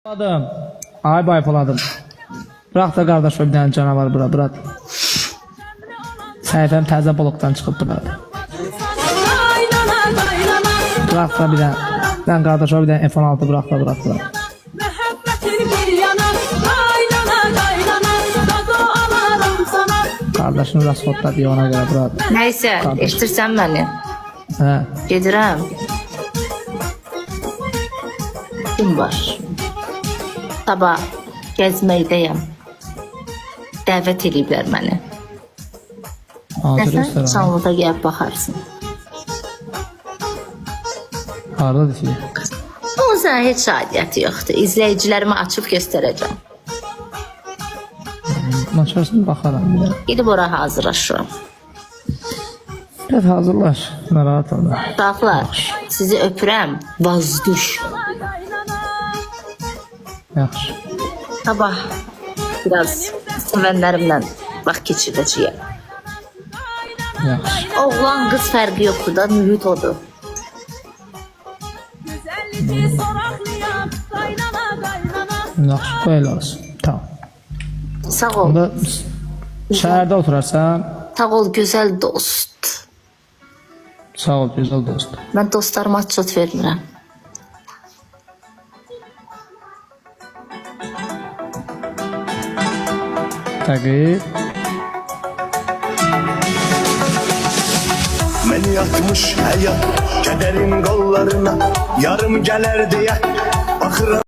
Poladım. Ay bay poladım. Bırak da kardeş bir tane canavar bura. Səhifəm təzə blokdan çıxıb bura. Bırak da bir tane. Ben kardeş bir tane F-16 bırak da. Kardeşini rasxotla diye ona göre bura. Neyse, eşitirsən beni. Hə. Gedirəm. Kim var? Sabah gezməkdəyəm. Dəvət ediblər məni. Hazır Nəsən restoran. canlıda gəlib baxarsın. Hardadır ki? Onun sənə heç aidiyyəti yoxdur. İzləyicilərimi açıb göstərəcəm. Açarsın baxaram bir də. Gidib ora hazırlaşıram. Biraz hazırlaş. Narahat olma. Uşaqlar, sizi öpürəm. Vazduş. Yaxşı. Sabah biraz sevənlərimlə vaxt keçirdəcəyəm. Yaxşı. Oğlan qız fərqi yoxdur da, mühit odur. Yaxşı, böyle olsun. Tamam. Sağ ol. Burada şəhərdə oturarsan, Sağ ol gözəl dost. sağ ol güzel dost. Mən dostlarıma atçot vermirəm. Təqib. Beni yatmış hayat kederin kollarına yarım gelir diye bakıram.